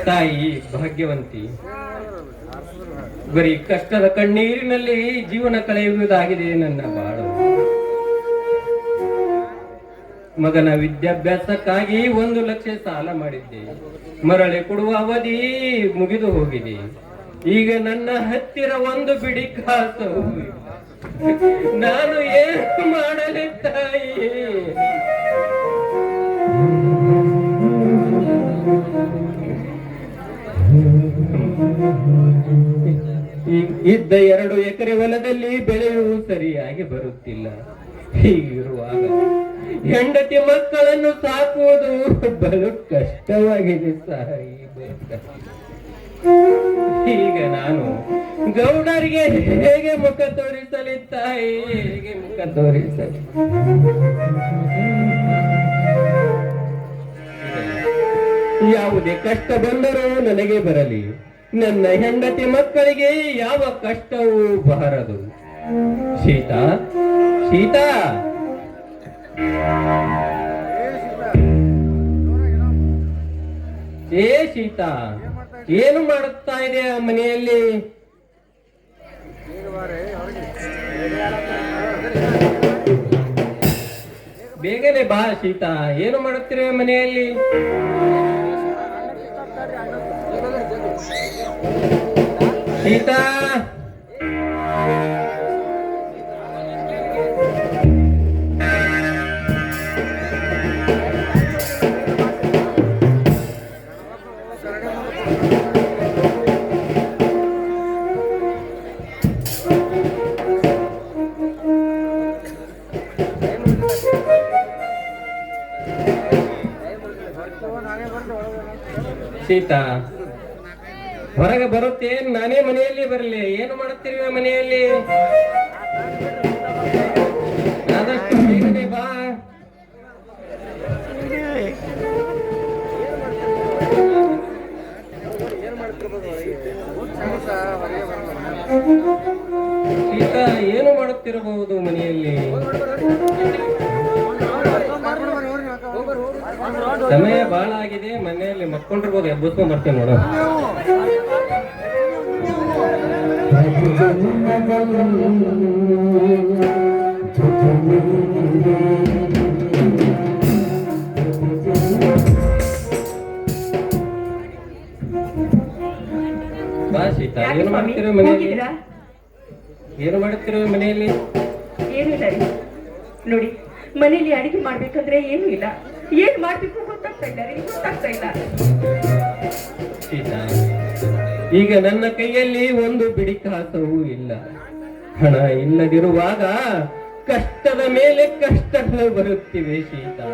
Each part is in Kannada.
ತಾಯಿ ಭಾಗ್ಯವಂತಿ. ಬರೀ ಕಷ್ಟದ ಕಣ್ಣೀರಿನಲ್ಲಿ ಜೀವನ ಕಳೆಯುವುದಾಗಿದೆ ನನ್ನ ಬಾಳು. ಮಗನ ವಿದ್ಯಾಭ್ಯಾಸಕ್ಕಾಗಿ 1 ಲಕ್ಷ ಸಾಲ ಮಾಡಿದ್ದೆ. ಮರಳಿ ಕೊಡುವ ಅವಧಿ ಮುಗಿದು ಹೋಗಿದೆ. ಈಗ ನನ್ನ ಹತ್ತಿರ 1 ಬಿಡಿ ಕಾಸು. ನಾನು ಏನು ಮಾಡಲಿ ತಾಯಿ? ಇದ್ದ 2 ಎಕರೆ ಹೊಲದಲ್ಲಿ ಬೆಳೆಯೂ ಸರಿಯಾಗಿ ಬರುತ್ತಿಲ್ಲ. ಹೀಗಿರುವಾಗ ಹೆಂಡತಿ ಮಕ್ಕಳನ್ನು ಸಾಕುವುದು ಬಲು ಕಷ್ಟವಾಗಿದೆ ಸಾಯಿ. ಈಗ ನಾನು ಗೌಡರಿಗೆ ಹೇಗೆ ಮುಖ ತೋರಿಸಲಿ ತಾಯಿ? ಹೇಗೆ ಮುಖ ತೋರಿಸಲಿ? ಯಾವುದೇ ಕಷ್ಟ ಬಂದರೂ ನನಗೆ ಬರಲಿ, ನನ್ನ ಹೆಂಡತಿ ಮಕ್ಕಳಿಗೆ ಯಾವ ಕಷ್ಟವೂ ಬಾರದು. ಸೀತಾ, ಸೀತಾ, ಏ ಸೀತಾ, ಏನು ಮಾಡುತ್ತಾ ಇದೆ ಆ ಮನೆಯಲ್ಲಿ? ಬೇಗನೆ ಬಾ ಸೀತಾ, ಏನು ಮಾಡುತ್ತೀರ ಮನೆಯಲ್ಲಿ? ಸೀತಾ, ಸೀತಾ, ಹೊರಗೆ ಬರುತ್ತೆ. ನಾನೇ ಮನೆಯಲ್ಲಿ ಬರಲಿ? ಏನು ಮಾಡುತ್ತೀರಿ ಮನೆಯಲ್ಲಿ? ಆದಷ್ಟು ಬೇಗನೆ ಬಾ. ಸೀತಾ, ಏನು ಮಾಡುತ್ತಿರಬಹುದು ಮನೆಯಲ್ಲಿ? ಸಮಯ ಬಹಳ ಆಗಿದೆ, ಮನೆಯಲ್ಲಿ ಮಕ್ಕೊಂಡಿರ್ಬೋದು. ಎಬ್ಬಿಸ್ಕೊಂಡ್ ಬರ್ತೇನೆ ನೋಡು. ಬಾ ಸೀತಾ, ಏನು ಮಾಡ್ತಿರೋ ಮನೆಯಲ್ಲಿ? ಏನು ಮಾಡುತ್ತಿರೋ ಮನೆಯಲ್ಲಿ? ಏನು ಇಲ್ಲ ರೀ. ನೋಡಿ, ಮನೆಯಲ್ಲಿ ಅಡಿಗೆ ಮಾಡ್ಬೇಕಂದ್ರೆ ಏನು ಇಲ್ಲ, ಏನ್ ಮಾಡ್ಬೇಕು ಗೊತ್ತಾಗ್ತಾ ಇಲ್ಲ ರೀ, ಗೊತ್ತಾಗ್ತಾ ಇಲ್ಲ. ಸೀತಾ, ಈಗ ನನ್ನ ಕೈಯಲ್ಲಿ 1 ಬಿಡಿ ಕಾಸವೂ ಇಲ್ಲ. ಹಣ ಇಲ್ಲದಿರುವಾಗ ಕಷ್ಟದ ಮೇಲೆ ಕಷ್ಟಗಳು ಬರುತ್ತಿವೆ ಸೀತಾ.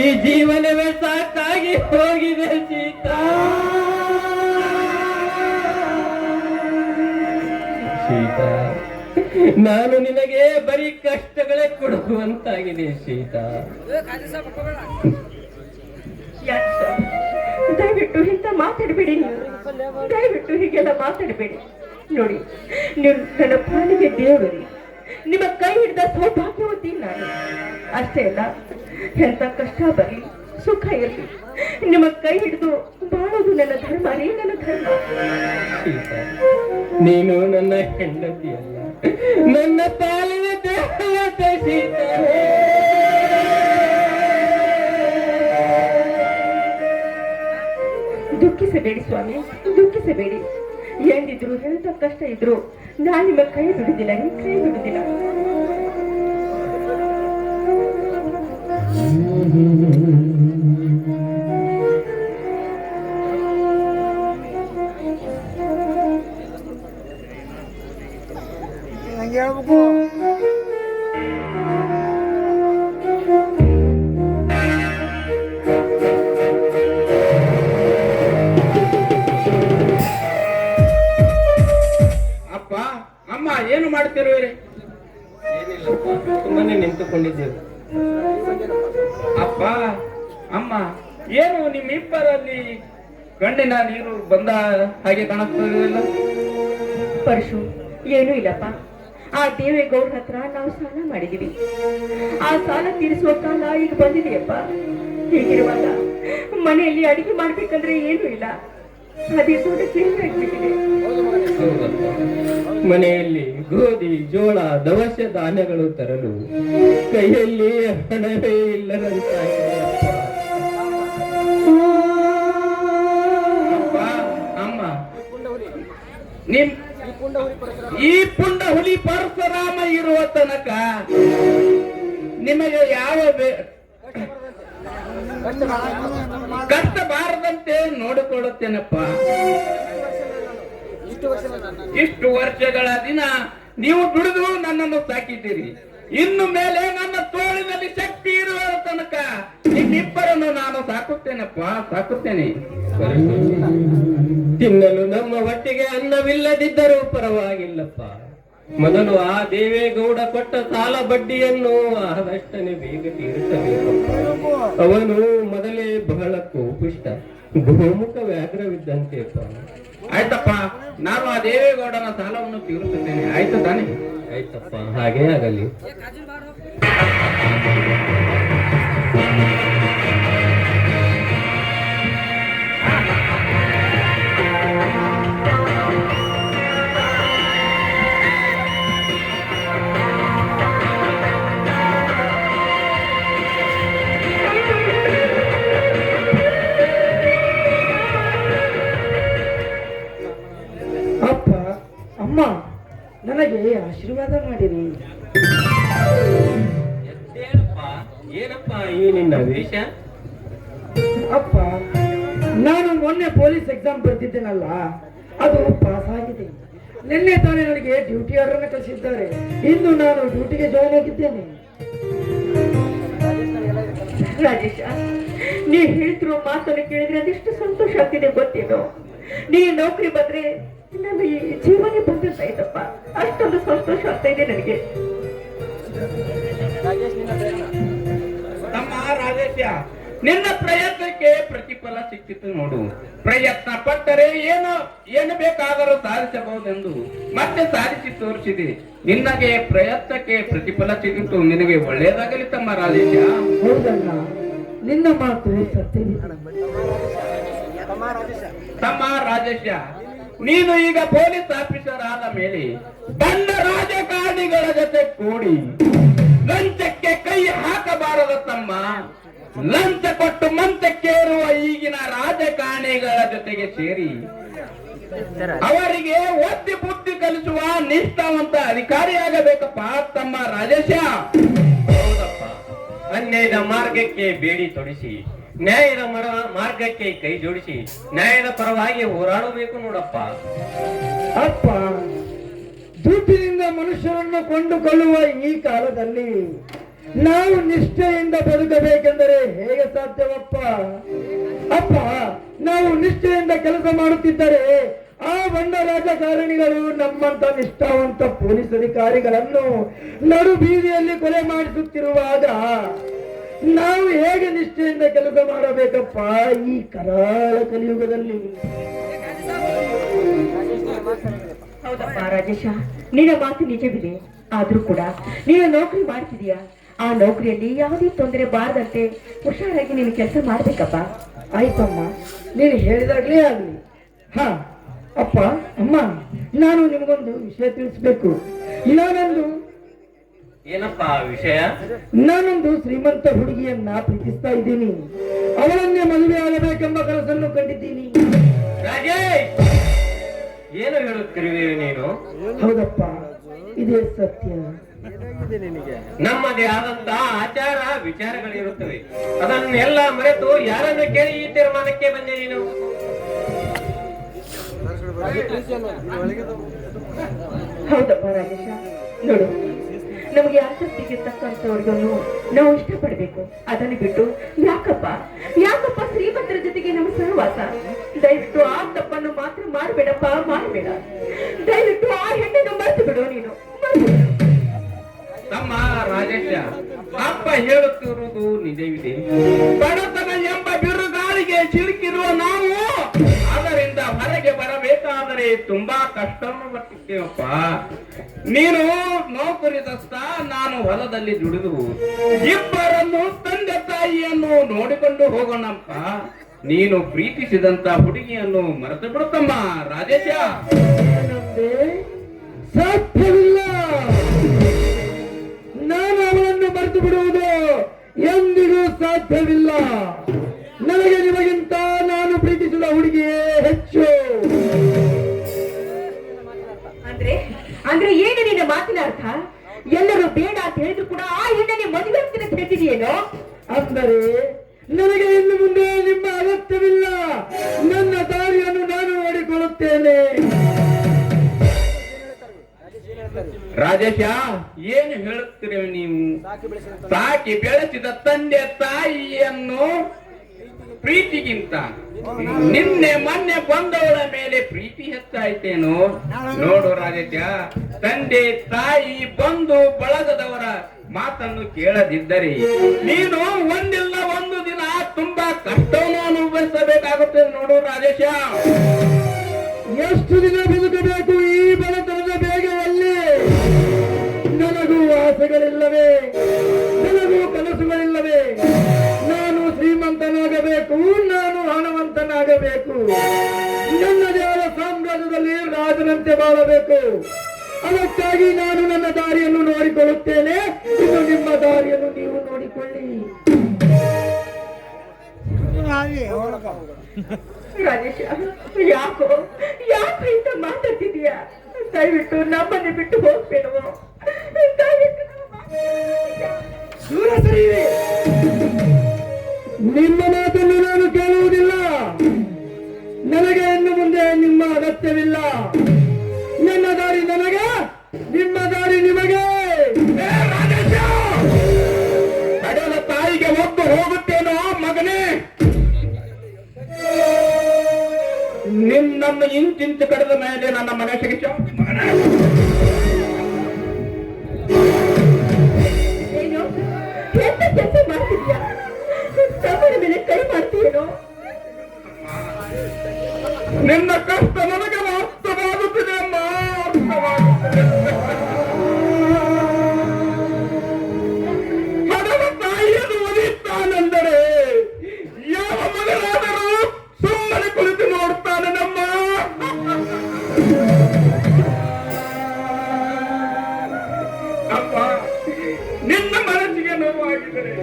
ಈ ಜೀವನವೇ ಸಾಕಾಗಿ ಹೋಗಿದೆ ಸೀತಾ. ಸೀತಾ, ನಾನು ನಿನಗೆ ಬರೀ ಕಷ್ಟಗಳೇ ಕೊಡುವಂತಾಗಿದೆ ಸೀತಾ. ದಯವಿಟ್ಟು ಇಂತ ಮಾತಾಡಬೇಡಿ, ನೀವು ದಯವಿಟ್ಟು ಹೀಗೆಲ್ಲ ಮಾತಾಡಬೇಡಿ. ನೋಡಿ, ನೀವು ನನ್ನ ಪಾಲಿಗೆ ದೇವರು, ನಿಮ್ಮ ಕೈ ಹಿಡಿದ ಸೌಭಾಗ್ಯವತಿ ನಾನು. ಅಷ್ಟೇ ಅಲ್ಲ, ಎಂತ ಕಷ್ಟ ಬರಲಿ ಸುಖ ಇರಲಿ, ನಿಮ್ಮ ಕೈ ಹಿಡಿದು ಬಾಳೋದು ನನ್ನ ಧರ್ಮ ರೀ, ನನ್ನ ಧರ್ಮ. ನೀನು ನನ್ನ ಹೆಂಡತಿ ಅಲ್ಲ, ನನ್ನ ಪಾಲಿನ ದೇವತೆ ಸೀತಾ. ದುಃಖಿಸಬೇಡಿ ಸ್ವಾಮಿ, ದುಃಖಿಸಬೇಡಿ. ಎಂದಿದ್ರು ಎಂತ ಕಷ್ಟ ಇದ್ರು ನಾನು ನಿಮ್ಮ ಕೈ ಬಿಡುದಿಲ್ಲ, ನಿಮ್ಮ ಕೈ ಬಿಡುದಿಲ್ಲ. ಅಪ್ಪ, ಅಮ್ಮ, ಏನು ಮಾಡ್ತಿರುವಿರಿ? ಏನಿಲ್ಲಪ್ಪ, ಸುಮ್ಮನೆ ನಿಂತುಕೊಂಡಿದ್ದೇವೆ. ಅಪ್ಪ, ಅಮ್ಮ, ಏನು ನಿಮ್ಮಿಬ್ಬರಲ್ಲಿ ಗಂಡಿನ ನೀರು ಬಂದ ಹಾಗೆ ಕಾಣಿಸ್ತದಿಲ್ಲ? ಪರಶು, ಏನೂ ಇಲ್ಲಪ್ಪ. ಆ ದೇವೇಗೌಡ ಹತ್ರ ನಾವು ಸಾಲ ಮಾಡಿದೀವಿ. ಆ ಸಾಲ ತೀರಿಸುವ ಕಾಲ ಈಗ ಬಂದಿದೆಯಪ್ಪ. ಹೀಗಿರುವಾಗ ಮನೆಯಲ್ಲಿ ಅಡಿಗೆ ಮಾಡ್ಬೇಕಂದ್ರೆ ಏನೂ ಇಲ್ಲ, ಅದೇ ದೊಡ್ಡ ಚೇಂಜ್ ಆಗ್ಬಿಟ್ಟಿದೆ. ಹೌದಪ್ಪ. ಮನೆಯಲ್ಲಿ ಗೋಧಿ ಜೋಳ ದವಸ ಧಾನ್ಯಗಳು ತರಲು ಕೈಯಲ್ಲಿ ಹಣವೇ ಇಲ್ಲದಂತಾಗಿದೆ ಅಪ್ಪ ಅಮ್ಮ, ನಿಮ್ ಈ ಪುಂಡ ಹುಲಿ ಪರಶುರಾಮ ಇರುವ ತನಕ ನಿಮಗೆ ಯಾವ ಕಷ್ಟ ಬಾರದಂತೆ ನೋಡಿಕೊಳ್ಳುತ್ತೇನಪ್ಪ. ಇಷ್ಟು ವರ್ಷಗಳ ದಿನ ನೀವು ದುಡಿದು ನನ್ನನ್ನು ಸಾಕಿದ್ದೀರಿ. ಇನ್ನು ಮೇಲೆ ನನ್ನ ತೋಳಿನಲ್ಲಿ ಶಕ್ತಿ ಇರುವ ತನಕ ನಿಮ್ಮಿಬ್ಬರನ್ನು ನಾನು ಸಾಕುತ್ತೇನಪ್ಪ, ಸಾಕುತ್ತೇನೆ. ತಿನ್ನಲು ನಮ್ಮ ಹೊಟ್ಟೆಗೆ ಅನ್ನವಿಲ್ಲದಿದ್ದರೂ ಪರವಾಗಿಲ್ಲಪ್ಪ. ಮೊದಲು ಆ ದೇವೇಗೌಡ ಕೊಟ್ಟ ಸಾಲ ಬಡ್ಡಿಯನ್ನು ಆದಷ್ಟನೇ ಬೇಗ ತೀರಿಸಬೇಕಪ್ಪ. ಅವನು ಮೊದಲೇ ಬಹಳ ಕೋಪಿಷ್ಟ, ಗೋಮುಖ ವ್ಯಾಘ್ರವಿದ್ದಂತೆಪ್ಪ. ಆಯ್ತಪ್ಪ, ನಾನು ಆ ದೇವೇಗೌಡನ ಸಾಲವನ್ನು ತೀರಿಸುತ್ತೇನೆ. ಆಯ್ತು ತಾನೆ? ಆಯ್ತಪ್ಪ, ಹಾಗೇ ಆಗಲಿ. ಅಪ್ಪ ಅಮ್ಮ, ನನಗೆ ಆಶೀರ್ವಾದ ಮಾಡಿರಿ. ಏನಪ್ಪ ಈ ನಿನ್ನ ವೇಷ? ಅಪ್ಪ, ನಾನು ಮೊನ್ನೆ ಪೊಲೀಸ್ ಎಕ್ಸಾಮ್ ಬರ್ತಿದ್ದೇನಲ್ಲ, ಅದು ಪಾಸ್ ಆಗಿದೆ. ನಿನ್ನೆ ತಾನೇ ನನಗೆ ಡ್ಯೂಟಿ ಆರ್ಡರ್ ಕಳಿಸಿದ್ದಾರೆ. ಇಂದು ನಾನು ಡ್ಯೂಟಿಗೆ ಜಾಯ್ನ್ ಆಗಿದ್ದೇನೆ. ರಾಜೇಶ, ನೀವ್ ಹೇಳ್ತಿರೋ ಮಾತನ್ನು ಕೇಳಿದ್ರೆ ಅದೆಷ್ಟು ಸಂತೋಷ ಆಗ್ತಿದೆ ಗೊತ್ತೇನೋ. ನೀ ನೌಕರಿ ಬಂದ್ರೆ ನಮ್ಮ ಈ ಜೀವನ ಬಂದಿರ್ತಾ ಇದ್ದಪ್ಪ, ಅಷ್ಟೊಂದು ಸಂತೋಷ ಆಗ್ತಾ ಇದೆ ನನಗೆ. ನಮ್ಮ ರಾಜೇಶ, ನಿನ್ನ ಪ್ರಯತ್ನಕ್ಕೆ ಪ್ರತಿಫಲ ಸಿಕ್ಕಿತು ನೋಡು. ಪ್ರಯತ್ನ ಪಟ್ಟರೆ ಏನು ಬೇಕಾದರೂ ಸಾಧಿಸಬಹುದೆಂದು ಮತ್ತೆ ಸಾಧಿಸಿ ತೋರಿಸಿದೆ. ನಿನಗೆ ಪ್ರಯತ್ನಕ್ಕೆ ಪ್ರತಿಫಲ ಸಿಕ್ಕಿತು. ನಿನಗೆ ಒಳ್ಳೆಯದಾಗಲಿ ತಮ್ಮ ರಾಜೇಶ. ಹೌದಲ್ಲ, ನಿನ್ನ ಮಾತು ಸತ್ಯವಿದೆ. ತಮ್ಮ ರಾಜೇಶ, ನೀನು ಈಗ ಪೊಲೀಸ್ ಆಫೀಸರ್ ಆದ ಮೇಲೆ ಬಂಡ ರಾಜಕಾರಣಿಗಳ ಜೊತೆ ಕೂಡಿ ಲಂಚಕ್ಕೆ ಕೈ ಹಾಕಬಾರದ ತಮ್ಮ. ಲಂಚ ಕೊಟ್ಟು ಮಂಚಕ್ಕೇರುವ ಈಗಿನ ರಾಜಕಾರಣಿಗಳ ಜೊತೆಗೆ ಸೇರಿ ಅವರಿಗೆ ಒತ್ತಿ ಬುದ್ಧಿ ಕಲಿಸುವ ನಿಷ್ಠಾವಂತ ಅಧಿಕಾರಿಯಾಗಬೇಕಪ್ಪ ತಮ್ಮ ರಾಜೇಶ. ಹೌದಪ್ಪ, ಅನ್ಯಾಯದ ಮಾರ್ಗಕ್ಕೆ ಬೇಡಿ ತೊಡಿಸಿ ನ್ಯಾಯದ ಮಾರ್ಗಕ್ಕೆ ಕೈ ಜೋಡಿಸಿ ನ್ಯಾಯದ ಪರವಾಗಿ ಹೋರಾಡಬೇಕು ನೋಡಪ್ಪ. ಅಪ್ಪ, ದುಡ್ಡಿನಿಂದ ಮನುಷ್ಯರನ್ನು ಕೊಂಡುಕೊಳ್ಳುವ ಈ ಕಾಲದಲ್ಲಿ ನಾವು ನಿಷ್ಠೆಯಿಂದ ಬದುಕಬೇಕೆಂದರೆ ಹೇಗೆ ಸಾಧ್ಯವಪ್ಪ? ಅಪ್ಪ, ನಾವು ನಿಷ್ಠೆಯಿಂದ ಕೆಲಸ ಮಾಡುತ್ತಿದ್ದರೆ ಆ ಬಂಡ ರಾಜಕಾರಣಿಗಳು ನಮ್ಮಂತ ನಿಷ್ಠಾವಂತ ಪೊಲೀಸ್ ಅಧಿಕಾರಿಗಳನ್ನು ನಡು ಬೀದಿಯಲ್ಲಿ ಕೊಲೆ ಮಾಡಿಸುತ್ತಿರುವಾಗ ನಾವು ಹೇಗೆ ನಿಷ್ಠೆಯಿಂದ ಕೆಲಸ ಮಾಡಬೇಕಪ್ಪ ಈ ಕರಾಳ ಕಲಿಯುಗದಲ್ಲಿ? ಹೌದಪ್ಪ ರಾಜೇಶ, ನಿನ್ನ ಮಾತು ನಿಜವಿದೆ. ಆದ್ರೂ ಕೂಡ ನೀನು ನೌಕರಿ ಮಾಡ್ತಿದೀಯಾ, ಆ ನೌಕರಿಯಲ್ಲಿ ಯಾವುದೇ ತೊಂದರೆ ಬಾರದಂತೆ ಹುಷಾರಾಗಿ ನೀನು ಕೆಲಸ ಮಾಡ್ಬೇಕಪ್ಪ. ಆಯ್ತಮ್ಮ, ನೀನು ಹೇಳಿದಾಗ್ಲೇ ಆಗ್ಲಿ. ಹಾ ಅಪ್ಪ ಅಮ್ಮ, ನಾನು ನಿಮಗೊಂದು ವಿಷಯ ತಿಳಿಸ್ಬೇಕು. ಏನಪ್ಪ ವಿಷಯ? ನಾನೊಂದು ಶ್ರೀಮಂತ ಹುಡುಗಿಯನ್ನ ಪ್ರೀತಿಸ್ತಾ ಇದ್ದೀನಿ. ಅವಳನ್ನೇ ಮದುವೆ ಆಗಬೇಕೆಂಬ ಕನಸನ್ನು ಕಂಡಿದ್ದೀನಿ. ರಾಜೇಶ್, ಏನು ಹೇಳುತ್ತಿರುವೆ ನೀನು? ಹೌದಪ್ಪ, ಇದೇ ಸತ್ಯ. ನಮ್ಮದೇ ಆದಂತ ಆಚಾರ ವಿಚಾರಗಳಿರುತ್ತವೆ. ಅದನ್ನೆಲ್ಲ ಮರೆತು ಯಾರನ್ನು ಕೇಳಿ ಈ ತೀರ್ಮಾನಕ್ಕೆ ಬಂದೆ ನೀನು? ಹೌದಪ್ಪ ರಾಜೇಶ, ನೋಡು, ನಮಗೆ ಆಸಕ್ತಿಗೆ ತಕ್ಕಂತವ್ರಿಗೂ ನಾವು ಇಷ್ಟಪಡ್ಬೇಕು. ಅದನ್ನು ಬಿಟ್ಟು ಯಾಕಪ್ಪ ಶ್ರೀಮಂತರ ಜೊತೆಗೆ ನಮ್ಮ ಸಹವಾಸ? ದಯವಿಟ್ಟು ಆ ತಪ್ಪನ್ನು ಮಾತ್ರ ಮಾಡಬೇಡಪ್ಪ, ಮಾಡಬೇಡ. ದಯವಿಟ್ಟು ಆ ಹೆಣ್ಣನ್ನು ಮರೆತು ಬಿಡು ನೀನು. ತಮ್ಮ ರಾಜೇಶ, ಅಪ್ಪ ಹೇಳುತ್ತಿರುವುದು ನಿಜವಿದೆ. ಬಡತನ ಎಂಬ ಬಿರುಗಾಳಿಗೆ ಸಿಲುಕಿರುವ ನಾವು ಅದರಿಂದ ಹೊರಗೆ ಬರಬೇಕಾದರೆ ತುಂಬಾ ಕಷ್ಟವನ್ನು ಪಟ್ಟಿದ್ದೇವಪ್ಪ. ನೀನು ನೌಕರಿದಸ್ತ, ನಾನು ಹೊಲದಲ್ಲಿ ದುಡಿದು ಇಬ್ಬರನ್ನು ತಂದೆ ತಾಯಿಯನ್ನು ನೋಡಿಕೊಂಡು ಹೋಗೋಣಪ್ಪ. ನೀನು ಪ್ರೀತಿಸಿದಂತ ಹುಡುಗಿಯನ್ನು ಮರೆತು ಬಿಡುತ್ತಮ್ಮ ರಾಜೇಶ. ಏನಂದೆ? ಸಾಧ್ಯವಿಲ್ಲ. ನಾನು ಅವಳನ್ನು ಮರೆತು ಬಿಡುವುದು ಎಂದಿಗೂ ಸಾಧ್ಯವಿಲ್ಲ. ನನಗೆ ನಿಮಗಿಂತ ನಾನು ಪ್ರೀತಿಸಿದ ಹುಡುಗಿಯೇ ಹೆಚ್ಚು. ಅಂದ್ರೆ ಅಂದ್ರೆ ಏನು ನಿನ್ನ ಮಾತಿನ ಅರ್ಥ? ಎಲ್ಲರೂ ಬೇಡ ಅಂತ ಹೇಳಿದ್ರು ಕೂಡ ಆ ಹೆಣ್ಣನೆ ಮದುವೆ ಆಗ್ತೀನಿ ಅಂತ ಹೇಳ್ತಿದೆಯೇನೋ? ಅಂದರೆ ನನಗೆ ಇನ್ನು ಮುಂದೆ ನಿಮ್ಮ ಅಗತ್ಯವಿಲ್ಲ. ನನ್ನ ದಾರಿಯನ್ನು ನಾನು ನೋಡಿಕೊಳ್ಳುತ್ತೇನೆ. ರಾಜೇಶ, ಏನು ಹೇಳುತ್ತೀರಿ ನೀವು? ಸಾಕಿ ಬೆಳೆಸಿದ ತಂದೆ ತಾಯಿಯನ್ನು ಪ್ರೀತಿಗಿಂತ ನಿನ್ನೆ ಮೊನ್ನೆ ಬಂದವಳ ಮೇಲೆ ಪ್ರೀತಿ ಹೆಚ್ಚಾಯ್ತೇನೋ? ನೋಡು ರಾಜೇಶ, ತಂದೆ ತಾಯಿ ಬಂಧು ಬಳಗದವರ ಮಾತನ್ನು ಕೇಳದಿದ್ದರೆ ನೀನು ಒಂದಿಲ್ಲ ಒಂದು ದಿನ ತುಂಬಾ ಕಷ್ಟವನ್ನು ಅನುಭವಿಸಬೇಕಾಗುತ್ತದೆ. ನೋಡು ರಾಜೇಶ, ಎಷ್ಟು ದಿನ ಬದುಕಬೇಕು ಈ ಬಡತನದ ಬೇಗದಲ್ಲಿ? ನನಗೂ ಆಸೆಗಳಿಲ್ಲವೇ? ನನಗೂ ಕನಸುಗಳಿಲ್ಲವೇ? ನಾನು ಶ್ರೀಮಂತನಾಗಬೇಕು, ನಾನು ಹಣವಂತನಾಗಬೇಕು, ನನ್ನದೇ ಆದ ಸಾಮ್ರಾಜ್ಯದಲ್ಲಿ ರಾಜನಂತೆ ಬಾಳಬೇಕು. ಅದಕ್ಕಾಗಿ ನಾನು ನನ್ನ ದಾರಿಯನ್ನು ನೋಡಿಕೊಳ್ಳುತ್ತೇನೆ. ಇದು ನಿಮ್ಮ ದಾರಿಯನ್ನು ನೀವು ನೋಡಿಕೊಳ್ಳಿ. ರಾಜೇಶ, ಯಾಕೋ ಯಾಕೋ ಇಂತ ಮಾತಾಡ್ತಿದೀಯಾ? ದಯವಿಟ್ಟು ನಮ್ಮನ್ನು ಬಿಟ್ಟು ಹೋಗ್ಬೇಡವೋ? ದಯವಿಟ್ಟು ದೂರ ಸರಿಯಿರಿ. ನಿಮ್ಮ ಮಾತನ್ನು ನಾನು ಕೇಳುವುದಿಲ್ಲ. ನನಗೆ ಇನ್ನು ಮುಂದೆ ನಿಮ್ಮ ಅಗತ್ಯವಿಲ್ಲ. ನನ್ನ ದಾರಿ ನನಗೆ, ನಿಮ್ಮ ದಾರಿ ನಿಮಗೆ. ಕಡಲ ತಾಯಿಗೆ ಒದ್ದು ಹೋಗುತ್ತೇನೋ ಮಗನೇ? ನಿನ್ನನ್ನು ಇಂಚಿಂಚು ಕಳೆದ ಮೇಲೆ ನನ್ನ ಮನಸ್ಸಿಗೆ ಶಾಂತಿ ಮಗನೇ. ಏನು ಎಂತ ಕೆಲಸ ಮಾಡ್ತಿದ್ಯಾ? ತಮ್ಮನ ಮೇಲೆ ಕೈ ಮಾಡ್ತೀಯೇನೋ? ನಿನ್ನ ಕಷ್ಟ ನನಗೆ ಅರ್ಥವಾಗುತ್ತಿದೆ ಅಮ್ಮ, ಅರ್ಥವಾಗುತ್ತಿದೆ. ಕಡಲ ತಾಯಿಯನ್ನು ಒಲಿತಾನೆಂದರೆ ಯಾವ ಮಗನಾದರೂ ಸುಮ್ಮನೆ ಕುಳಿತು ನೋಡ್ತಾನೆ ನಮ್ಮ. ಅಮ್ಮ, ನಿನ್ನ ಮನಸ್ಸಿಗೆ ನೋವಾಗಿದ್ದರೆ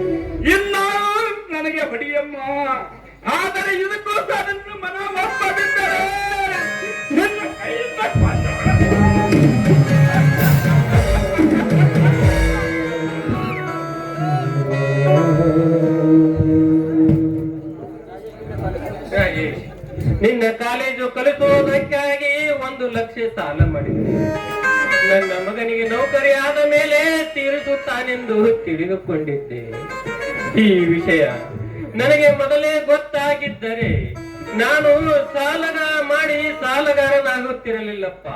ಇನ್ನ ನನಗೆ ಹೊಡಿಯಮ್ಮ. ಆದರೆ ಇದಕ್ಕೋಸ್ಕರ ನನ್ನ ಮನ ಒಪ್ಪದಿದ್ದರೆ ನನ್ನ ಕೈಯಿಂದ ನಿನ್ನ ಕಾಲೇಜು ಕಲಿಸುವುದಕ್ಕಾಗಿ 1 ಲಕ್ಷ ಸಾಲ ಮಾಡಿದೆ. ನನ್ನ ಮಗನಿಗೆ ನೌಕರಿ ಆದ ಮೇಲೆ ತೀರಿಸುತ್ತಾನೆಂದು ತಿಳಿದುಕೊಂಡಿದ್ದೆ. ಈ ವಿಷಯ ನನಗೆ ಮೊದಲೇ ಗೊತ್ತಾಗಿದ್ದರೆ ನಾನು ಸಾಲಗಾರನಾಗುತ್ತಿರಲಿಲ್ಲಪ್ಪ.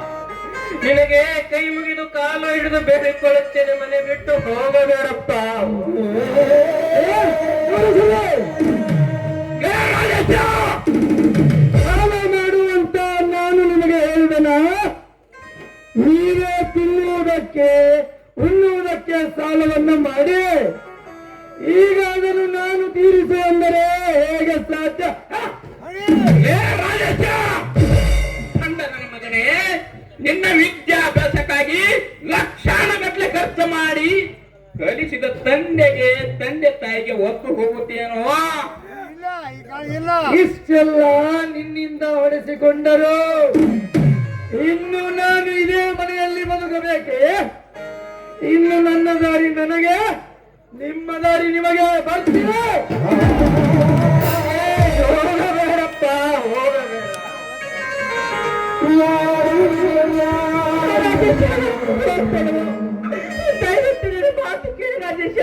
ನಿನಗೆ ಕೈ ಮುಗಿದು ಕಾಲು ಹಿಡಿದು ಬೇಡಿಕೊಳ್ಳುತ್ತೇನೆ, ಮನೆ ಬಿಟ್ಟು ಹೋಗಬೇಡಪ್ಪ. ಸಾಲ ಮಾಡುವಂತ ನಾನು ನಿಮಗೆ ಹೇಳಿದೆನ? ನೀವೇ ತಿನ್ನುವುದಕ್ಕೆ ಉಣ್ಣುವುದಕ್ಕೆ ಸಾಲವನ್ನು ಮಾಡಿ ಈಗ ಅದನ್ನು ನಾನು ತೀರಿಸು ಎಂದರೆ ಹೇಗೆ ಸಾಧ್ಯ? ನನ್ನ ಮಗನೇ, ನಿನ್ನ ವಿದ್ಯಾಭ್ಯಾಸಕ್ಕಾಗಿ ಲಕ್ಷಾನುಗಟ್ಟಲೆ ಖರ್ಚು ಮಾಡಿ ಕಲಿಸಿದ ತಂದೆ ತಾಯಿಗೆ ಒತ್ತು ಹೋಗುತ್ತೇನೋ? ಇಷ್ಟೆಲ್ಲ ನಿನ್ನಿಂದ ಹೊಡೆಸಿಕೊಂಡರು. ಇನ್ನು ನಾನು ಇದೇ ಮನೆಯಲ್ಲಿ ಬದುಕಬೇಕೆ? ಇನ್ನು ನನ್ನ ದಾರಿ ನನಗೆ, ನಿಮ್ಮ ದಾರಿ ನಿಮಗೆ. ಬರ್ತೀವಿ. ಹೋಗಬೇಡಪ್ಪ, ಹೋಗಬೇಡ. ದಯವಿಟ್ಟು ನನ್ನ ಮಾತು ಕೇಳು ರಾಜೇಶ.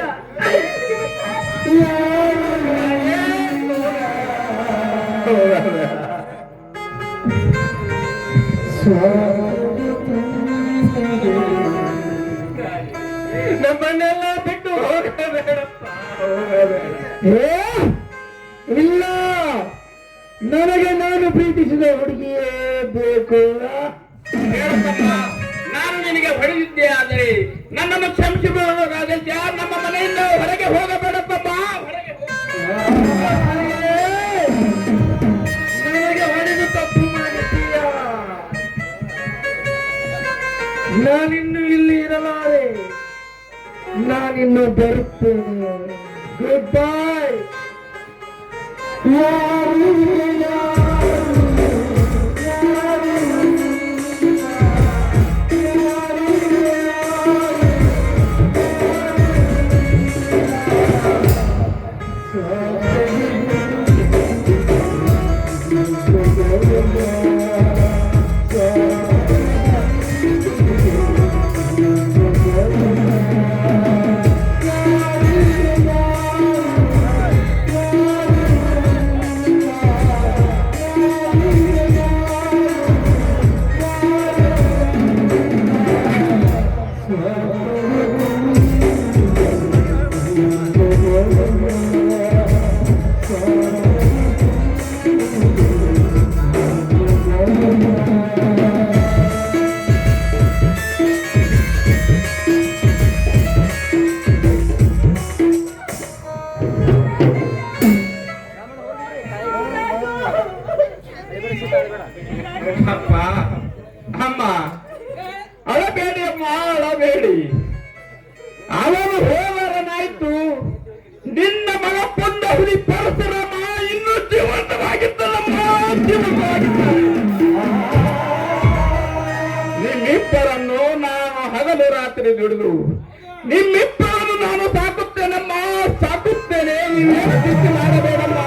ನಮ್ಮನ್ನೆಲ್ಲ ಬಿಟ್ಟು ಹೋಗಬೇಡಪ್ಪ, ಹೋಗಬೇಡ. ಇಲ್ಲ, ನನಗೆ ನಾನು ಪ್ರೀತಿಸಿದ ಹುಡುಗಿಯೇ ಬೇಕು. ಹೇಳತಮ್ಮ, ನಾನು ನಿನಗೆ ಹೊಡೆದಿದ್ದೆ ಆದರೆ ನನ್ನನ್ನು ಕ್ಷಮಿಸಿಬಿಡು ರಾಜೇಶ. ನಮ್ಮ ಮನೆಯಿಂದ ಹೊರಗೆ ಹೋಗಬೇಡಪ್ಪಮ್ಮ, ಹೊರಗೆ ನನಗೆ ಹೊಡೆದು ತಪ್ಪು ಮಾಡಿದ್ದೀಯ. ನಾನಿನ್ನು ಇಲ್ಲಿ ಇರಲಾರೆ, ನಾನಿನ್ನು ಬರುತ್ತೇನೆ. Good bye. ಅಪ್ಪ ಅಮ್ಮ, ಅಳಬೇಡಿ ಅಮ್ಮ, ಅಳಬೇಡಿ. ಅವನು ಹೋದರನಾಯ್ತು. ನಿನ್ನ ಮಗ ಪುಂಡ ಹುಲಿ ಪರಶುರಾಮ ಇನ್ನೂ ಜೀವಂತವಾಗಿದ್ದನಮ್ಮ, ಜೀವಂತವಾಗಿದ್ದಾನೆ. ನಿಮ್ಮಿಬ್ಬರನ್ನು ನಾನು ಹಗಲು ರಾತ್ರಿ ದುಡಿದು ನಿಮ್ಮಿಬ್ಬರನ್ನು ನಾನು ಸಾಕುತ್ತೇನಮ್ಮ, ಸಾಕುತ್ತೇನೆ. ನೀವೇನು ಚಿಂತೆ ಮಾಡಬೇಡಮ್ಮ.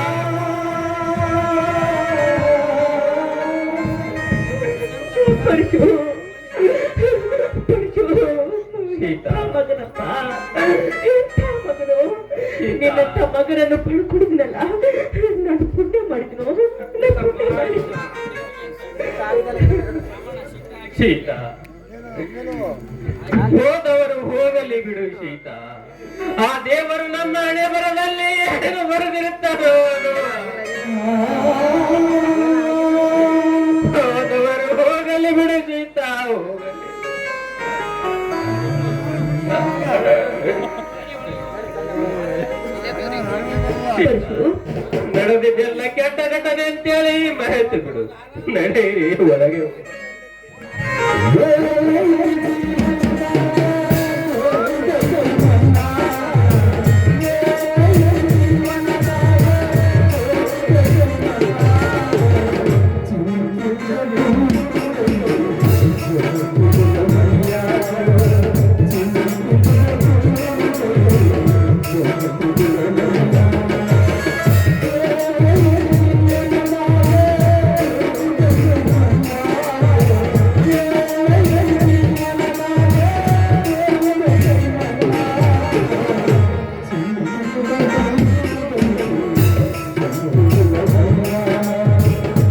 ಪರಶು, ಪರಶು, ಎಂಥ ಮಗನಪ್ಪ, ಎಂಥ ಮಗನು. ನಿನ್ನಂಥ ಮಗನನ್ನು ಪಡ್ಕೊಡುದ್ನಲ್ಲ, ನಾನು ಪುಣ್ಯ ಮಾಡಿದ್ನು, ನಾನು ಪುಣ್ಯ ಮಾಡಿದ್ನು. ಸೀತಾ, ಹೋದವರು ಹೋಗಲಿ ಬಿಡು ಸೀತಾ. ಆ ದೇವರು ನಮ್ಮ ಹಣೆ ಬರದಲ್ಲಿ ಏನು ಬರೆದಿರುತ್ತಾರೋ ಹೋದವರು ಹೋಗಲಿ ಬಿಡು ಸೀತಾ, ಹೋಗಲಿ. ನಡೆದಿದ್ದೆಲ್ಲ ಕೆಟ್ಟ ಘಟನೆ ಅಂತೇಳಿ ಮರೆತು ಬಿಡು. ನಡೆ ಒಳಗೆ ಹೋಗು.